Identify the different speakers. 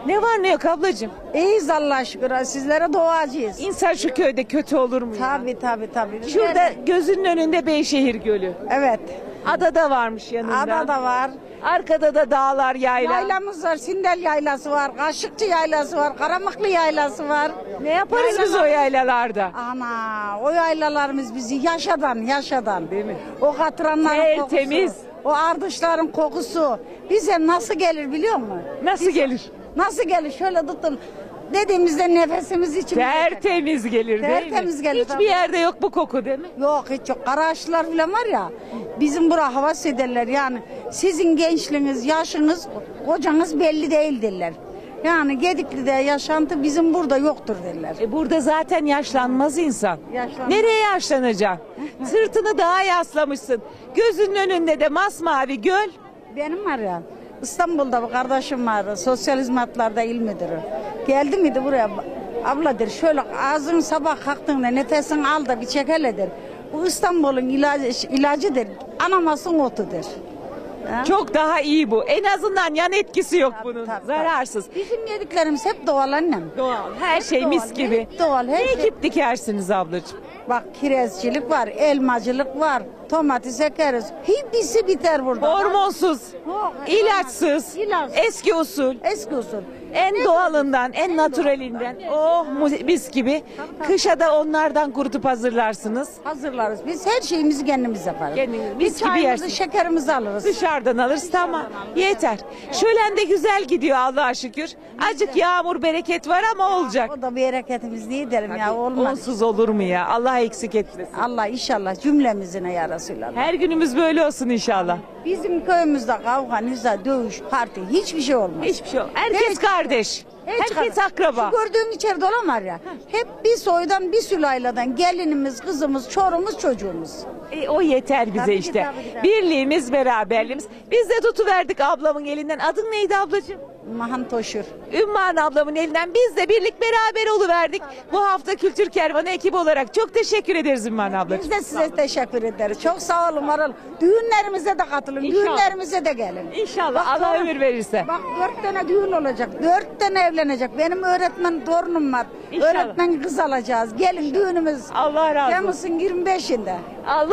Speaker 1: Ne var ne yok ablacığım?
Speaker 2: İyiyiz Allah'a şükür. Sizlere duacıyız.
Speaker 1: İnsan şu köyde kötü olur mu ya?
Speaker 2: Tabii.
Speaker 1: Şurada gözünün önünde Beyşehir Gölü.
Speaker 2: Evet.
Speaker 1: Ada da varmış yanında.
Speaker 2: Ada da var.
Speaker 1: Arkada da dağlar, yayla.
Speaker 2: Yaylamız var. Sindel yaylası var. Kaşıkçı yaylası var. Karamıklı yaylası var.
Speaker 1: Ne yaparız biz o yaylalarda?
Speaker 2: Ana o yaylalarımız bizi yaşadan.
Speaker 1: Değil mi?
Speaker 2: O katıranların kokusu.
Speaker 1: Temiz.
Speaker 2: O ardışların kokusu. Bize nasıl gelir biliyor musun?
Speaker 1: Nasıl gelir?
Speaker 2: Nasıl gelir? Şöyle tutun. Dediğimizde nefesimiz içimize.
Speaker 1: Tertemiz gelir değil mi?
Speaker 2: Tertemiz gelir,
Speaker 1: Hiçbir
Speaker 2: tabii.
Speaker 1: yerde yok bu koku değil mi?
Speaker 2: Yok hiç yok. Karaağaçlar falan var ya. Bizim bura havas ederler yani. Sizin gençliğiniz, yaşınız, kocanız belli değil derler. Yani Gedikli'de yaşantı bizim burada yoktur derler.
Speaker 1: Burada zaten yaşlanmaz insan.
Speaker 2: Yaşlanmaz.
Speaker 1: Nereye yaşlanacaksın? Sırtını dağa yaslamışsın. Gözünün önünde de masmavi göl.
Speaker 2: Benim var ya İstanbul'da bir kardeşim var. Sosyal hizmetlerde il müdürü. Geldi miydi buraya? Abla der şöyle ağzını sabah kalktığında nefesini al da bir çek hele der. Bu İstanbul'un ilacıdır. Anamasın otudur. Ha?
Speaker 1: Çok daha iyi bu. En azından yan etkisi yok
Speaker 2: Tabii,
Speaker 1: bunun.
Speaker 2: tabii.
Speaker 1: Zararsız.
Speaker 2: Bizim yediklerimiz hep doğal annem.
Speaker 1: Doğal. Her şey
Speaker 2: doğal,
Speaker 1: mis gibi.
Speaker 2: hep doğal, her
Speaker 1: Ne
Speaker 2: şey.
Speaker 1: ekip dikersiniz ablacığım?
Speaker 2: Bak kirazcılık var, elmacılık var, domates ekeriz. Hepsi biter burada.
Speaker 1: Hormonsuz,
Speaker 2: Yok,
Speaker 1: ilaçsız,
Speaker 2: ilaçsız.
Speaker 1: eski usul.
Speaker 2: Eski usul.
Speaker 1: En doğalından, en naturalinden. Oh mis gibi. Kışa da onlardan kurutup hazırlarsınız.
Speaker 2: Hazırlarız. Biz her şeyimizi kendimiz yaparız.
Speaker 1: Kendiniz, mis
Speaker 2: Biz
Speaker 1: gibi
Speaker 2: çayımızı,
Speaker 1: yersiniz.
Speaker 2: şekerimizi alırız.
Speaker 1: Dışarıdan alırız tamam. Yeter. Şölen de güzel gidiyor Allah'a şükür. Azıcık yağmur bereket var ama olacak.
Speaker 2: O da bir hareketimiz ne derim ya olmaz.
Speaker 1: Onsuz olur mu ya? Allah eksik etmesin.
Speaker 2: Allah inşallah cümlemizine yarasıyla.
Speaker 1: Her günümüz böyle olsun inşallah.
Speaker 2: Bizim köyümüzde kavga, niza, dövüş, parti hiçbir şey olmaz.
Speaker 1: Hiçbir şey yok. Herkes kardeş. Herkes akraba.
Speaker 2: Şu gördüğün içeride olan var ya. Hep bir soydan bir sülaleden gelinimiz, kızımız, çorumuz, çocuğumuz.
Speaker 1: O yeter bize
Speaker 2: Tabii ki,
Speaker 1: işte.
Speaker 2: tabii ki, tabii.
Speaker 1: Birliğimiz, beraberliğimiz. Biz de tutuverdik ablamın elinden. Adın neydi ablacığım?
Speaker 2: Mahan Toşur.
Speaker 1: Ümmühan ablamın elinden biz de birlik beraber oluverdik. Bu hafta Kültür Kervanı ekibi olarak çok teşekkür ederiz Ümmühan ablacığım.
Speaker 2: Biz de size teşekkür ederiz. Çok sağ olun, var olun. Düğünlerimize de katılın,
Speaker 1: İnşallah.
Speaker 2: düğünlerimize de gelin.
Speaker 1: İnşallah
Speaker 2: Bak,
Speaker 1: Allah
Speaker 2: torun-
Speaker 1: ömür verirse.
Speaker 2: Bak 4 tane düğün olacak, 4 tane evlenecek. Benim öğretmen torunum var.
Speaker 1: İnşallah.
Speaker 2: Öğretmen kız alacağız. Gelin düğünümüz.
Speaker 1: Allah razı olsun.
Speaker 2: Temmuz'un 25'inde.
Speaker 1: Allah